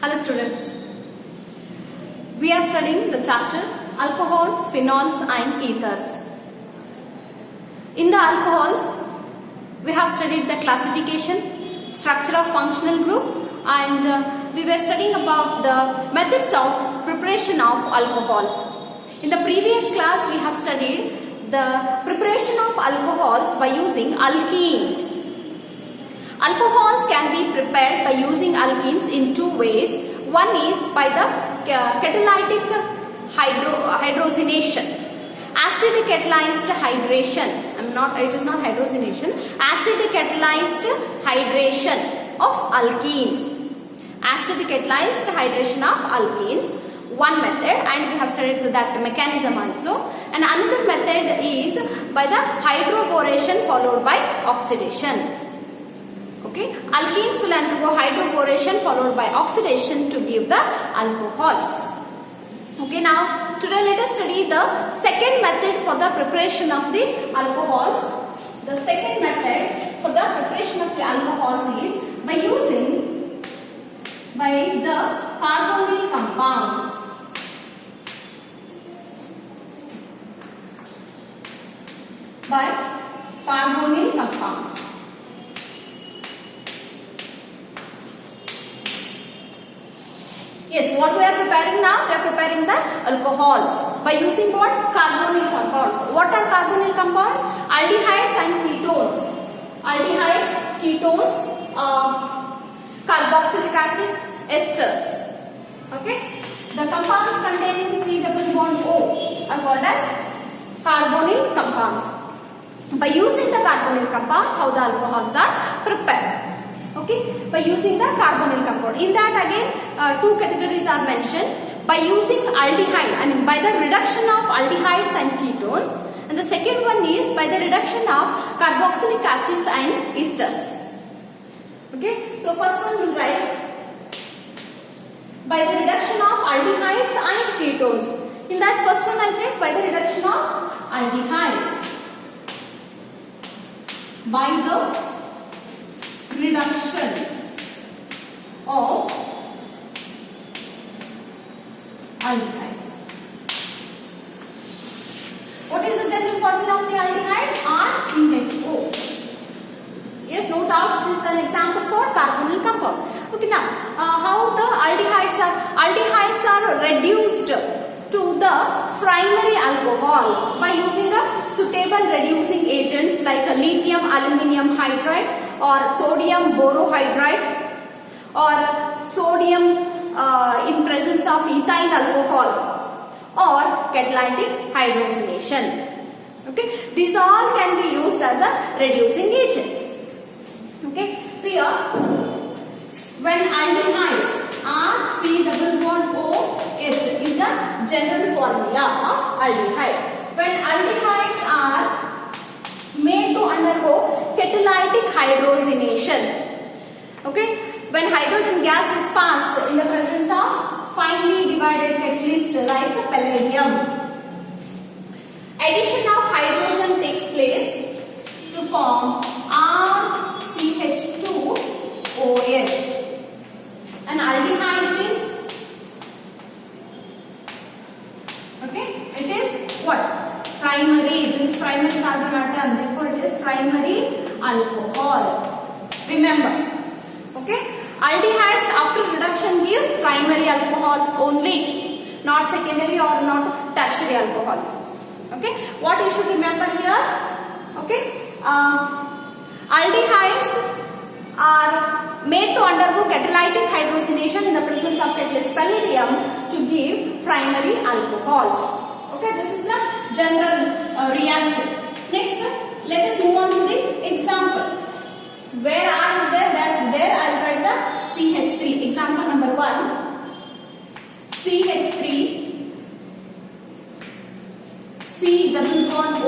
Hello students, we are studying the chapter alcohols, phenols and ethers. In the alcohols, we have studied the classification, structure of functional group and we were studying about the methods of preparation of alcohols. In the previous class, we have studied the preparation of alcohols by using alkenes. Alcohols can be prepared by using alkenes in two ways. One is by the catalytic hydrogenation. Acid catalyzed hydration. It is not hydrogenation. Acid catalyzed hydration of alkenes. Acid catalyzed hydration of alkenes. One method, and we have studied that mechanism also. And another method is by the hydroboration followed by oxidation. Okay, alkenes will undergo hydroboration followed by oxidation to give the alcohols. Okay, now today let us study the second method for the preparation of the alcohols. The second method for the preparation of the alcohols is by using the carbonyl compounds. By carbonyl compounds. Yes, what we are preparing now? We are preparing the alcohols by using what? Carbonyl compounds. What are carbonyl compounds? Aldehydes and ketones. Aldehydes, ketones, carboxylic acids, esters. Okay. The compounds containing C double bond O are called as carbonyl compounds. By using the carbonyl compounds, how the alcohols are prepared. Okay, by using the carbonyl compound. In that again, two categories are mentioned. By using aldehyde, by the reduction of aldehydes and ketones. And the second one is by the reduction of carboxylic acids and esters. Okay, so first one will write by the reduction of aldehydes and ketones. In that first one I will take by the reduction of aldehydes. By the reduction of aldehydes. What is the general formula of the aldehyde? RCHO. Yes, no doubt this is an example for carbonyl compound. Okay, now how the aldehydes are reduced to the primary alcohols by using a suitable reducing agents like a lithium aluminium hydride or sodium borohydride or sodium in presence of ethyl alcohol or catalytic hydrogenation. Okay, these all can be used as a reducing agents. Okay, see here, when aldehydes are C double bond OH is the general formula of aldehyde. When aldehydes are made to undergo catalytic hydrogenation. Okay, when hydrogen gas is passed in the presence of finely divided catalyst like palladium. Addition of hydrogen takes place to form RCH2OH. An aldehyde is, okay, it is what? Primary. This is primary carbon atom. Therefore, it is primary alcohol. Remember, okay? Aldehydes after reduction gives primary alcohols only, not secondary or not tertiary alcohols. Okay? What you should remember here? Okay? Aldehydes are made to undergo catalytic hydrogenation in the presence of catalyst palladium to give primary alcohols. Okay, this is the general reaction. Next, let us move on to the example. Where R is there, there I will write the CH3. Example number 1. CH3, C double bond O,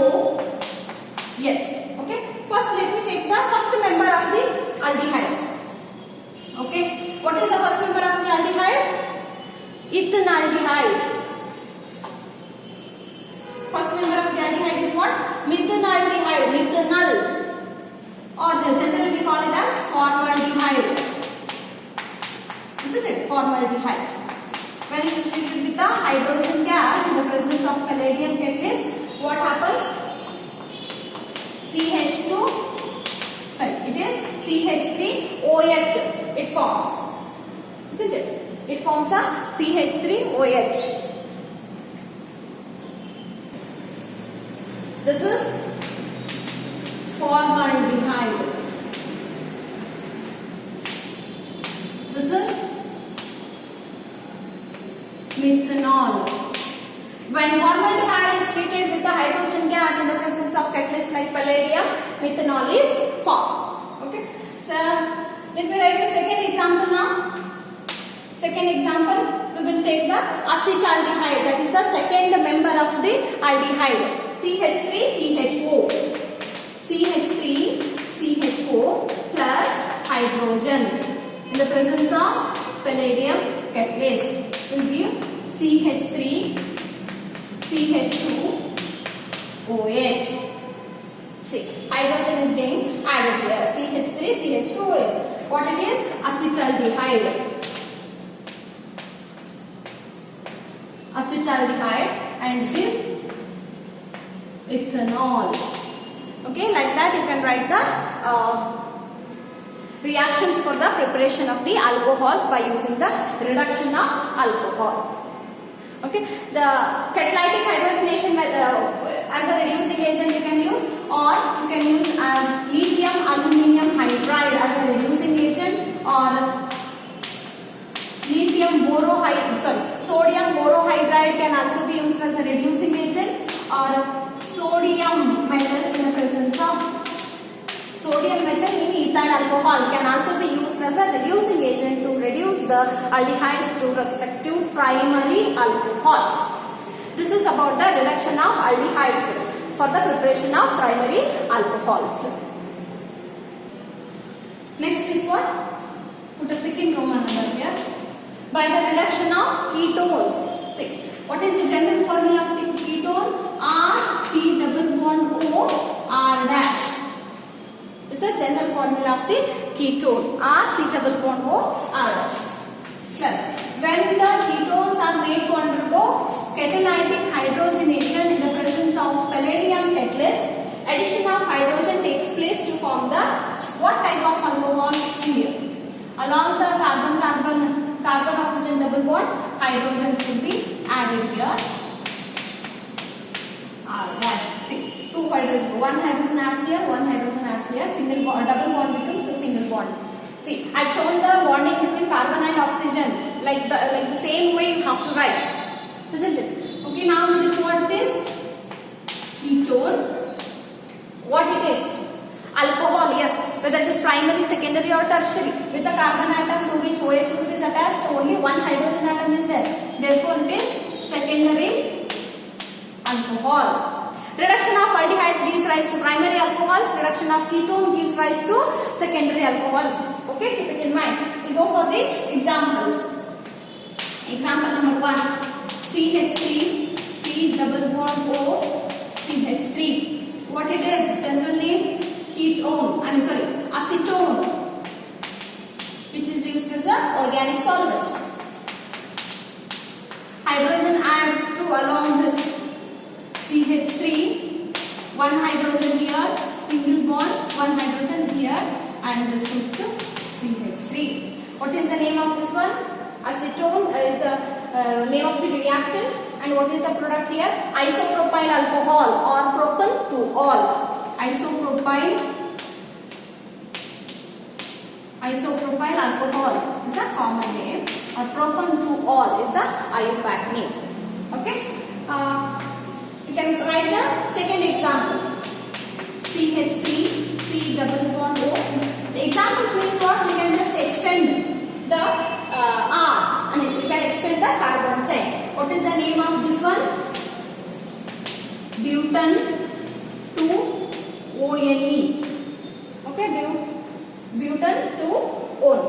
yet. Okay, first let me take the first member of the aldehyde. Okay, what is the first member of the aldehyde? Ethanaldehyde. First member of the aldehyde is what? Methanaldehyde. Methanal, or generally we call it as formaldehyde. Isn't it? formaldehyde. When it is treated with the hydrogen gas in the presence of palladium catalyst, what happens? It is CH3OH. It forms, isn't it? It forms a CH3OH. This is formaldehyde. This is methanol. When formaldehyde is treated with the hydrogen gas in the presence of catalyst like palladium, methanol is formed. Okay. So let me write the second example now. Second example, we will take the acetaldehyde. That is the second member of the aldehyde. CH3CHO. CH3CHO plus hydrogen in the presence of palladium catalyst will give CH3CH2OH. See, hydrogen is being added here. CH3CH2OH. What it is? Acetaldehyde. Acetaldehyde and this ethanol. Okay, like that you can write the reactions for the preparation of the alcohols by using the reduction of alcohol. Okay, the catalytic hydrogenation as a reducing agent you can use, or you can use as lithium aluminium hydride as a reducing agent, or sodium borohydride can also be used as a reducing agent, or sodium metal in the presence of sodium metal in ethyl alcohol can also be used as a reducing agent to reduce the aldehydes to respective primary alcohols. This is about the reduction of aldehydes for the preparation of primary alcohols. Next is what? Put a second Roman number here. By the reduction of ketones. See, what is the general formula of the ketone? RC double bond O R dash. Is the general formula of the ketone. RC double bond O R dash. Plus, when the ketones are made to undergo catalytic hydrogenation in the presence of palladium catalyst, addition of hydrogen takes place to form the what type of alcohol? Here, along the carbon oxygen double bond, hydrogen should be added here. R dash. See, two hydrogen, one hydrogen adds here, one hydrogen adds here. Single bond, double bond becomes a single bond. See, I've shown the bonding between carbon and oxygen. Like the same way you have to write, isn't it? Okay, now it is what it is. Ketone. What it is? Alcohol, yes. Whether it is primary, secondary or tertiary. With the carbon atom to which OH group is attached, only one hydrogen atom is there. Therefore, it is secondary alcohol. Reduction of aldehydes gives rise to primary alcohols. Reduction of ketone gives rise to secondary alcohols. Okay, keep it in mind. We'll go for the examples. Example number 1. CH3, C double bond O, CH3. What it is? General name? Ketone. Acetone, which is used as an organic solvent. Hydrogen adds to along this CH3, one hydrogen here, single bond, one hydrogen here, and this with CH3. What is the name of this one? Acetone is the name of the reactant, and what is the product here? Isopropyl alcohol or propan to all. Isopropyl alcohol is a common name, or propan to all is the IUPAC name. Okay. You can write the second example. CH3, C double bond O. The examples means what? We can just extend the we can extend the carbon chain. What is the name of this one? Butane 2-ONE. Okay, butane 2-ONE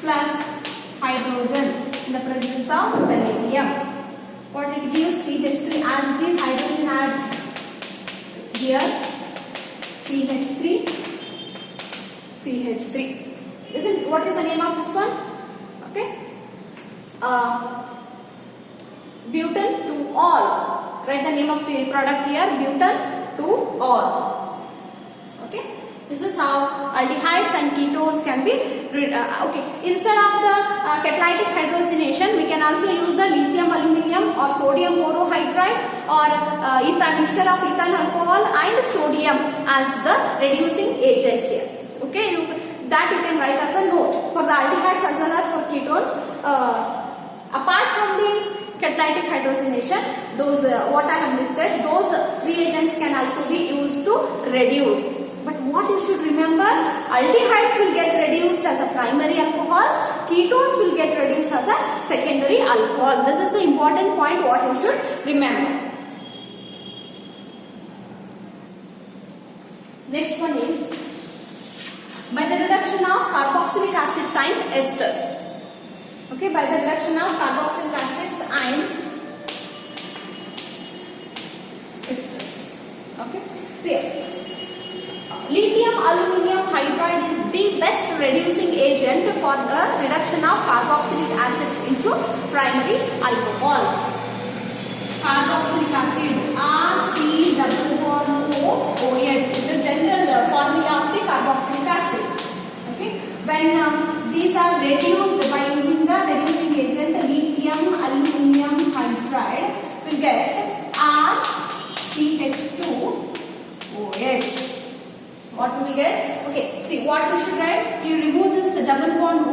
plus hydrogen in the presence of palladium. What it gives? CH3 as it is, hydrogen adds here CH3. Isn't what is the name of this one? Okay. Butan to all. Write the name of the product here. Butan to all. Okay. This is how aldehydes and ketones can be. Okay. Instead of the catalytic hydrogenation, we can also use the lithium aluminium or sodium borohydride or mixture of ethyl alcohol and sodium as the reducing agents here. Okay. That you can write as a note for the aldehydes as well as for ketones. Apart from the catalytic hydrogenation, those what I have listed, those reagents can also be used to reduce. But what you should remember, aldehydes will get reduced as a primary alcohol, ketones will get reduced as a secondary alcohol. This is the important point what you should remember. Next one is by the reduction of carboxylic acids and esters. Okay, by the reduction of carboxylic acids and esters. Okay, see, lithium aluminium hydride is the best reducing agent for the reduction of carboxylic acids into primary alcohols. Carboxylic acid RC=OH is the general formula of the carboxylic acid. Okay, when these are reduced by using the reducing agent lithium aluminium hydride, will get RCH2OH. What will we get? Okay, see what we should write. You remove this double bond O.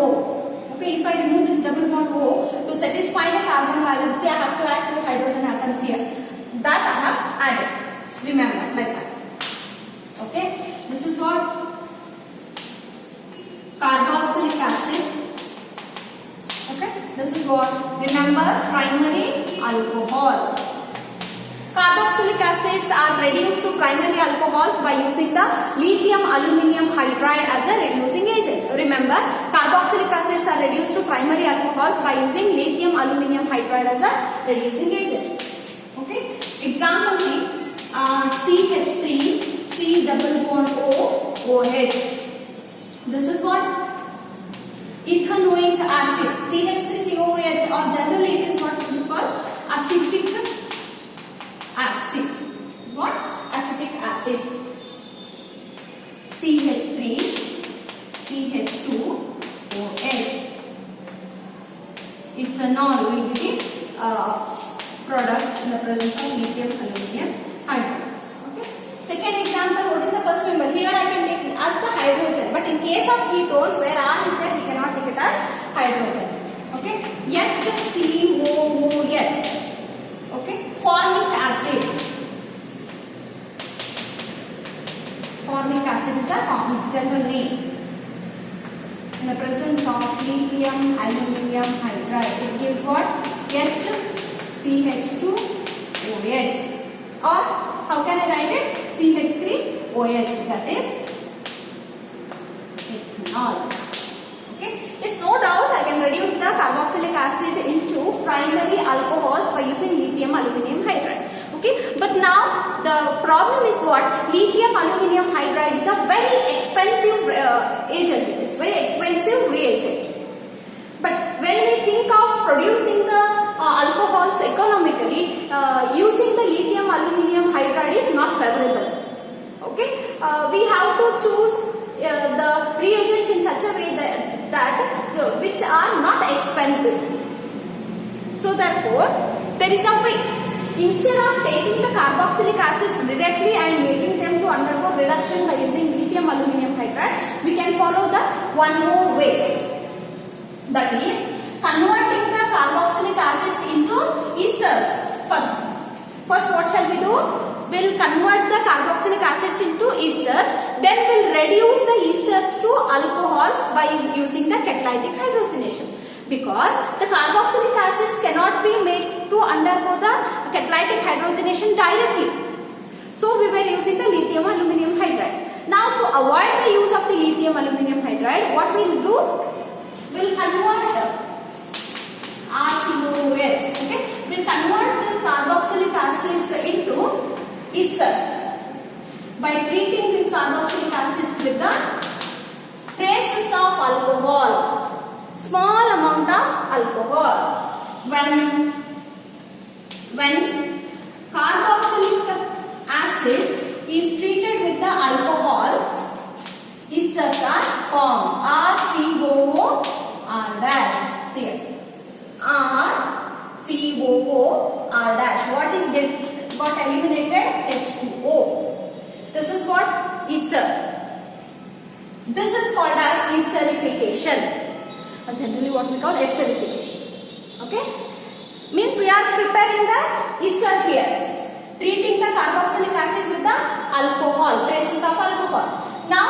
Okay, if I remove this double bond O, to satisfy the carbon valency, I have to add 2 hydrogen atoms here. That I have added. Remember, like that. Okay, this is what carboxylic acid. Okay, this is what, remember, primary alcohol. Carboxylic acids are reduced to primary alcohols by using the lithium aluminium hydride as a reducing agent. Remember, carboxylic acids are reduced to primary alcohols by using lithium aluminium hydride as a reducing agent. Okay, example C, CH3 C double bond O OH. This is what ethanoic acid, CH3COOH, or generally it is what we call acetic acid. What? Acetic acid. CH3 CH2OH. Ethanol will be the product in the presence of lithium aluminium hydride. Okay. Second example, what is the first member? Here I can take as the hydrogen, but in case of ketones where R is there, we cannot take it as hydrogen. Okay. HCOOH. Okay. Formic acid. Formic acid is the general name. In the presence of lithium aluminium hydride, it gives what? HCH2OH. Or how can I write it? CH3OH, that is ethanol. Okay, it's no doubt I can reduce the carboxylic acid into primary alcohols by using lithium aluminium hydride. Okay, but now the problem is what? Lithium aluminium hydride is a very expensive agent. It is very expensive reagent. But when we think of producing the alcohols economically, using the lithium aluminium hydride is not favorable. Okay, we have to choose the reagents in such a way that which are not expensive. So therefore, there is a way. Instead of taking the carboxylic acids directly and making them to undergo reduction by using lithium aluminium hydride, we can follow the one more way. That is converting the carboxylic acids into esters first. First, what shall we do? We'll convert the carboxylic acids into esters, then we'll reduce the esters to alcohols by using the catalytic hydrogenation. Because the carboxylic acids cannot be made to undergo the catalytic hydrogenation directly. So we were using the lithium aluminium hydride. Now to avoid the use of the lithium aluminium hydride, what we'll do? We'll convert RCOOH. Okay, we'll convert this carboxylic acids into esters by treating these carboxylic acids with the traces of alcohol. Small amount alcohol. When carboxylic acid is treated with the alcohol, esters are formed. RCOOR dash. See it. RCOOR dash. What is got eliminated? H2O. This is what? Ester. This is called as esterification. Or generally what we call esterification. Okay? Means we are preparing the ester here. Treating the carboxylic acid with the alcohol, traces of alcohol. Now,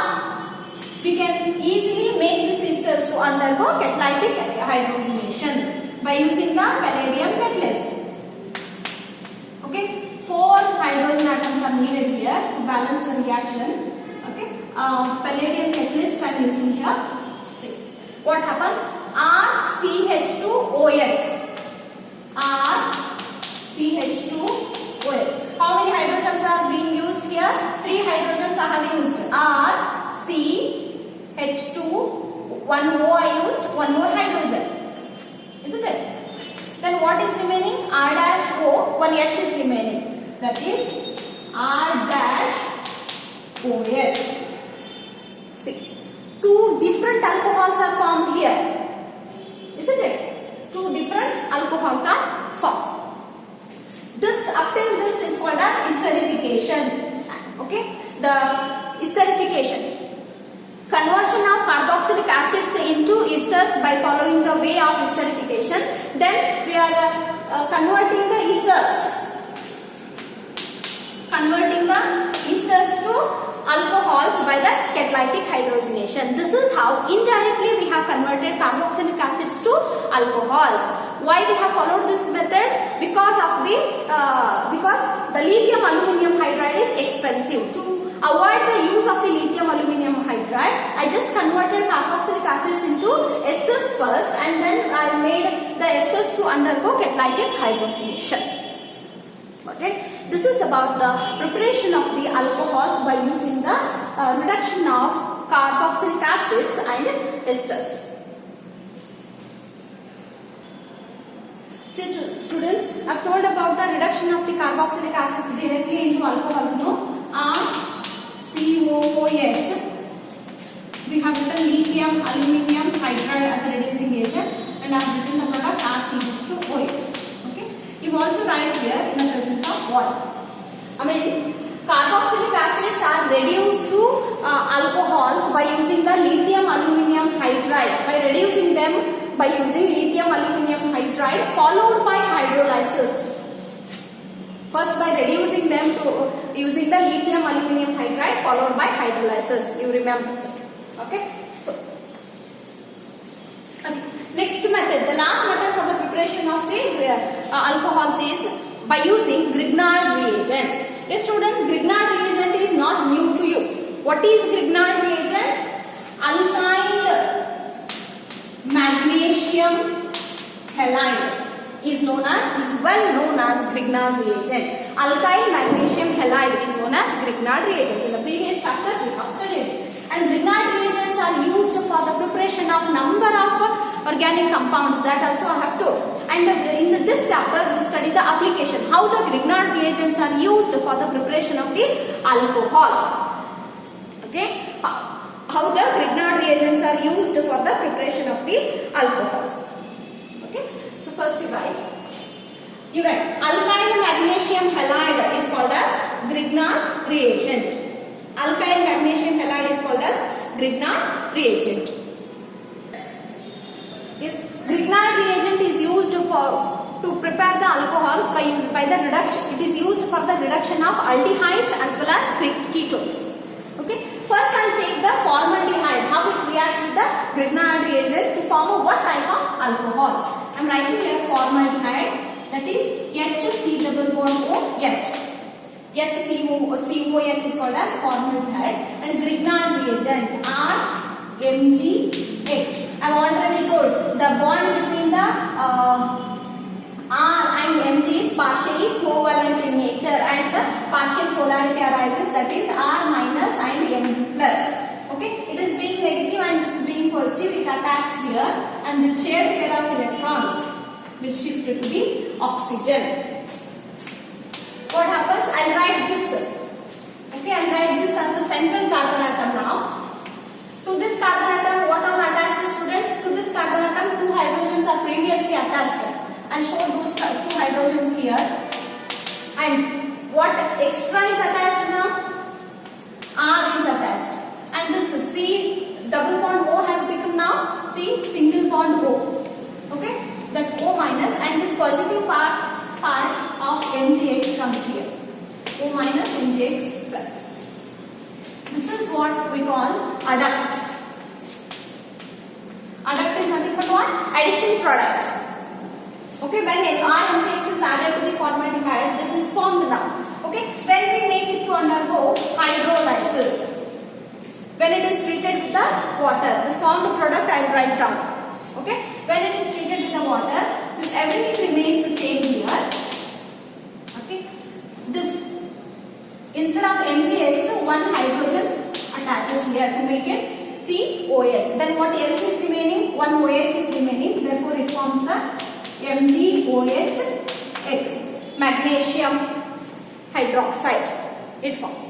we can easily make these esters to undergo catalytic hydrogenation by using the palladium catalyst. Okay, 4 hydrogen atoms are needed here to balance the reaction. Okay, palladium catalyst I am using here. See what happens? RCH2OH. RCH2OH. How many hydrogens are being used here? 3 hydrogens I have used. RCH2, 1 O I used, 1 more hydrogen. Isn't it? Then what is remaining? R dash O, 1 H is remaining. That is R dash OH. See, 2 different alcohols are formed here. Isn't it? 2 different alcohols are formed. This up till this is called as esterification. Okay, the esterification, conversion of carboxylic acids into esters by following the way of esterification. Then we are converting the esters to alcohols by the catalytic hydrogenation. This is how indirectly we have converted carboxylic acids to alcohols. Why we have followed this method? Because the lithium aluminium hydride is expensive. To avoid the use of the lithium aluminium hydride, I just converted carboxylic acids into esters first, and then I made the esters to undergo catalytic hydrogenation. Okay, this is about the preparation of the alcohols by using the reduction of carboxylic acids and esters. See students, I have told about the reduction of the carboxylic acids directly into alcohols. No, COOH. We have written lithium aluminium hydride as a reducing agent, and I have written the product RCH2OH. You also write here in the presence of water. I mean, carboxylic acids are reduced to alcohols by using the lithium aluminium hydride. By reducing them by using lithium aluminium hydride followed by hydrolysis. First by reducing them to using the lithium aluminium hydride followed by hydrolysis. You remember this. Okay. So, next method, the last method for the preparation of the alcohols is by using Grignard reagents. Yes students, Grignard reagent is not new to you. What is Grignard reagent? Alkyl magnesium halide is well known as Grignard reagent. Alkyl magnesium halide is known as Grignard reagent. In the previous chapter we have studied it. And Grignard reagents are used for the preparation of number of organic compounds, that also I have told. And in this chapter we will study the application, how the Grignard reagents are used for the preparation of the alcohols. Okay, how the Grignard reagents are used for the preparation of the alcohols. Okay, so first you write alkyl magnesium halide is called as Grignard reagent. Alkyl magnesium halide is called as Grignard reagent. Yes, Grignard reagent is used to prepare the alcohols by the reduction. It is used for the reduction of aldehydes as well as ketones. Okay, first I will take the formaldehyde, how it reacts with the Grignard reagent to form what type of alcohols. I am writing here formaldehyde, that is HCOOH. HCOOH is called as formaldehyde, and Grignard reagent RMgX. I have already told the bond between the R and Mg is partially covalent in nature, and the partial polarity arises, that is R minus and Mg plus. Okay, it is being negative and this is being positive. It attacks here, and this shared pair of electrons will shift to the oxygen. What happens? I'll write this. Okay, I'll write this as the central carbon atom now. To this carbon atom, what all attached, students? To this carbon atom, 2 hydrogens are previously attached, and show those 2 hydrogens here. And what extra is attached now? R is attached, and this C double bond O has become now C single bond O. Okay, that O minus, and this positive part of MgX comes here. O minus MgX plus. This is what we call adduct. Adduct is nothing but what? Addition product. Okay, when RMgX is added to the formaldehyde, this is formed now. Okay, when we make it to undergo hydrolysis, when it is treated with the water, this formed product I will write down. Okay, when it is treated with the water, this everything remains the same here. Okay, this instead of MgX, 1 hydrogen attaches here to make it COH. Then what else is remaining? 1 OH is remaining. Therefore, it forms the MgOH(X), magnesium hydroxide. It forms.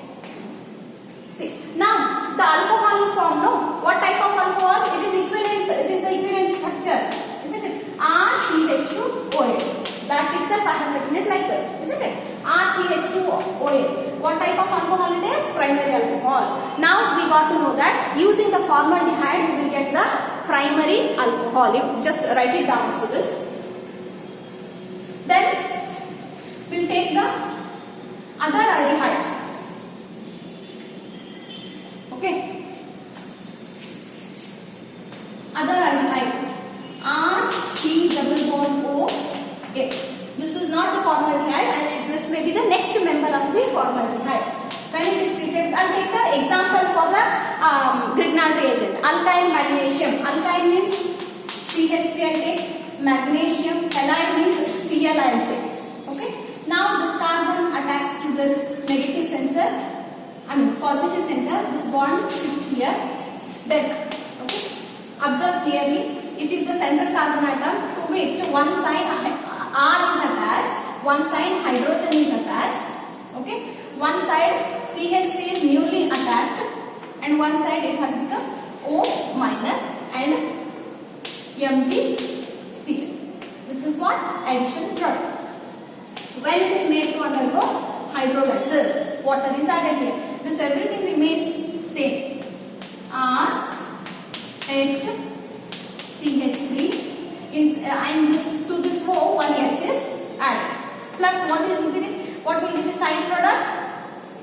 See, now the alcohol is formed. No, what type of alcohol? It is equivalent. It is the equivalent structure, isn't it? RCH2OH. That itself I have written it like this, isn't it? RCH2OH. What type of alcohol it is? Primary alcohol. Now we got to know that using the formaldehyde we will get the primary alcohol. You just write it down, students. Then we'll take the other aldehyde. Okay. Other aldehyde. RC double bond O. Okay. This is not the formaldehyde, and this may be the next member of the formaldehyde. When it is treated, I'll take the example for the Grignard reagent. Alkyl magnesium. Alkyl means CH3 I'll take. Magnesium. Halide means Cl I'll take. Okay. Now this carbon attacks to this negative center. Positive center. This bond shift here. Then, okay. Observe clearly. It is the central carbon atom to which one side R is attached, one side hydrogen is attached. Okay. One side CH3 is newly attacked, and one side it has become O minus and MgC. This is what? Addition product. When it is made to undergo hydrolysis, water is added here. This everything remains same. R, H, CH3, and this to this O, one H is